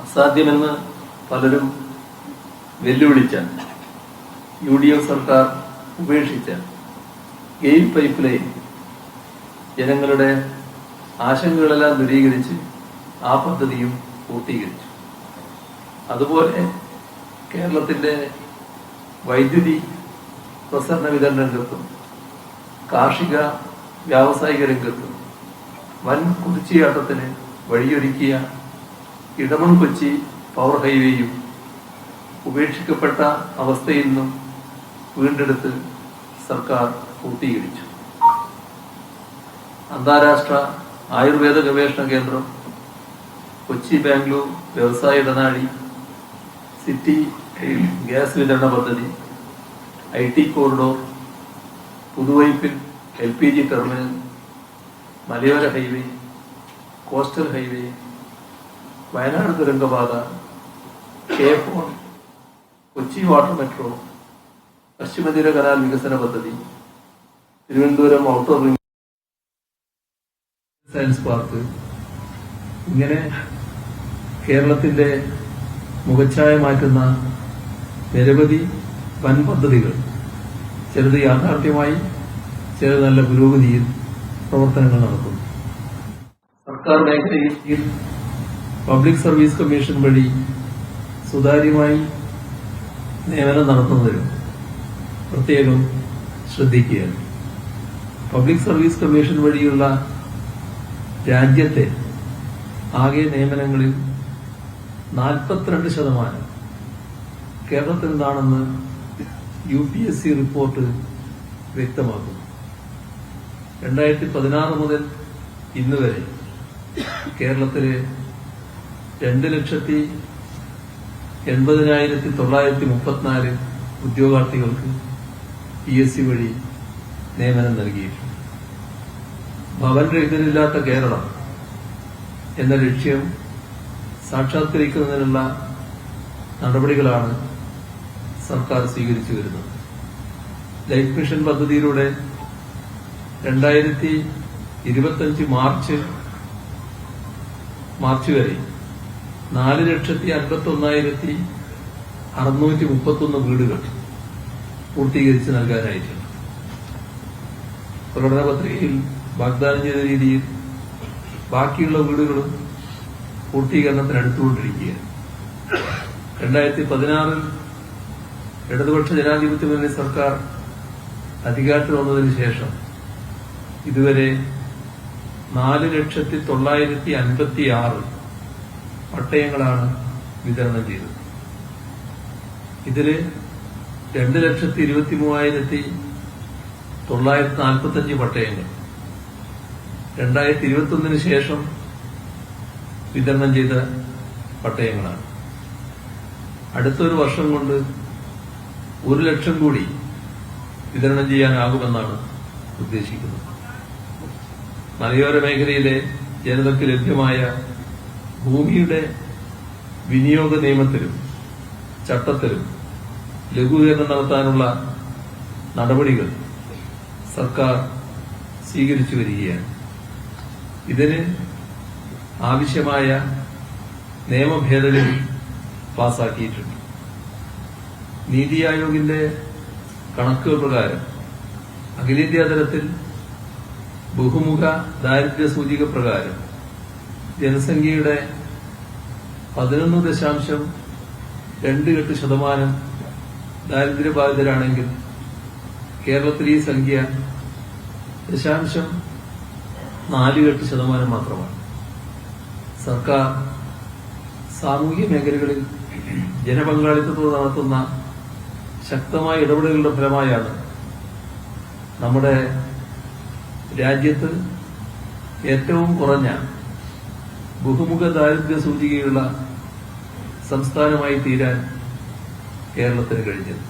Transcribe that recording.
അസാധ്യമെന്ന് പലരും വെല്ലുവിളിച്ച UDF സർക്കാർ ഉപേക്ഷിച്ച ഗെയിൽ പൈപ്പ് ലൈൻ ജനങ്ങളുടെ ആശങ്കകളെല്ലാം ദൂരീകരിച്ച് ആ പദ്ധതിയും പൂർത്തീകരിച്ചു. അതുപോലെ കേരളത്തിന്റെ വൈദ്യുതി പ്രസരണ വിതരണ രംഗത്തും കാർഷിക വ്യാവസായിക രംഗത്തും വൻ കുതിച്ചുചാട്ടത്തിന് വഴിയൊരുക്കിയ ഇടമൺ കൊച്ചി പവർ ഹൈവേയും ഉപേക്ഷിക്കപ്പെട്ട അവസ്ഥയിൽ നിന്നും വീണ്ടെടുത്ത് സർക്കാർ പൂർത്തീകരിച്ചു. അന്താരാഷ്ട്ര ആയുർവേദ ഗവേഷണ കേന്ദ്രം, കൊച്ചി ബാംഗ്ലൂർ വ്യവസായ ഇടനാഴി, സിറ്റി ഗ്യാസ് വിതരണ പദ്ധതി, IT കോറിഡോർ, പുതുവൈപ്പിൽ LPG ടെർമിനൽ, മലയോര ഹൈവേ, കോസ്റ്റൽ ഹൈവേ, വയനാട് തുരങ്കപാത, K4, കൊച്ചി വാട്ടർ മെട്രോ, പശ്ചിമതീര കനാൽ വികസന പദ്ധതി, Thiruvananthapuram outer ring science park, ഇങ്ങനെ കേരളത്തിന്റെ മുഖച്ഛായ മാറ്റുന്ന നിരവധി വൻ പദ്ധതികൾ, ചിലത് യാഥാർത്ഥ്യമായി, ചിലത് നല്ല പുരോഗതിയിൽ പ്രവർത്തനങ്ങൾ നടത്തുന്നു. സർക്കാർ മേഖലയിൽ പബ്ലിക് സർവീസ് കമ്മീഷൻ വഴി സുതാര്യമായി നിയമനം നടത്തുന്നതിലും പ്രത്യേകം ശ്രദ്ധിക്കുകയാണ്. പബ്ലിക് സർവീസ് കമ്മീഷൻ വഴിയുള്ള രാജ്യത്തെ ആകെ നിയമനങ്ങളിൽ 42% കേരളത്തിൽ നിന്നാണെന്ന് UPSC റിപ്പോർട്ട് വ്യക്തമാക്കുന്നു. 2016 മുതൽ ഇന്ന് വരെ കേരളത്തിലെ 2,80,934 ഉദ്യോഗാർത്ഥികൾക്ക് PSC വഴി നിയമനം നൽകിയിട്ടുണ്ട്. ഭവൻ രഹിതരില്ലാത്ത കേരളം എന്ന ലക്ഷ്യം സാക്ഷാത്കരിക്കുന്നതിനുള്ള നടപടികളാണ് സർക്കാർ സ്വീകരിച്ചു വരുന്നത്. ലൈഫ് മിഷൻ പദ്ധതിയിലൂടെ 2025 മാർച്ച് വരെ 4,51,631 വീടുകൾ പൂർത്തീകരിച്ച് നൽകാനായിട്ടുണ്ട്. പ്രകടന പത്രികയിൽ വാഗ്ദാനം ചെയ്ത രീതിയിൽ ബാക്കിയുള്ള വീടുകളും പൂർത്തീകരണത്തിന് അടുത്തുകൊണ്ടിരിക്കുകയാണ്. 2016 ഇടതുപക്ഷ ജനാധിപത്യ മുന്നണി സർക്കാർ അധികാരത്തിൽ വന്നതിന് ശേഷം ഇതുവരെ 4,956,000 പട്ടയങ്ങളാണ് വിതരണം ചെയ്തത്. ഇതില് 2,23,945 പട്ടയങ്ങൾ 2021 ശേഷം വിതരണം ചെയ്ത പട്ടയങ്ങളാണ്. അടുത്തൊരു വർഷം കൊണ്ട് 1 ലക്ഷം കൂടി വിതരണം ചെയ്യാനാകുമെന്നാണ് ഉദ്ദേശിക്കുന്നത്. മലയോര മേഖലയിലെ ജനതയ്ക്ക് ലഭ്യമായ ഭൂമിയുടെ വിനിയോഗ നിയമത്തിലും ചട്ടത്തിലും ലഘൂകരണം നടത്താനുള്ള നടപടികൾ സർക്കാർ സ്വീകരിച്ചു വരികയാണ്. ഇതിന് ആവശ്യമായ നിയമ ഭേദഗതി പാസാക്കിയിട്ടുണ്ട്. നീതി ആയോഗിന്റെ കണക്കുകൾ പ്രകാരം അഖിലേന്ത്യാ തലത്തിൽ ബഹുമുഖ ദാരിദ്ര്യ സൂചിക പ്രകാരം ജനസംഖ്യയുടെ 11.28% ദാരിദ്ര്യബാധിതരാണെങ്കിൽ കേരളത്തിൽ ഈ സംഖ്യ 0.48% മാത്രമാണ്. സർക്കാർ സാമൂഹ്യ മേഖലകളിൽ ജനപങ്കാളിത്തത്തോടെ നടത്തുന്ന ശക്തമായ ഇടപെടലുകളുടെ ഫലമായാണ് നമ്മുടെ രാജ്യത്ത് ഏറ്റവും കുറഞ്ഞ ബഹുമുഖ ദാരിദ്ര്യ സൂചികയുള്ള സംസ്ഥാനമായി തീരാൻ കേരളത്തിന് കഴിഞ്ഞത്.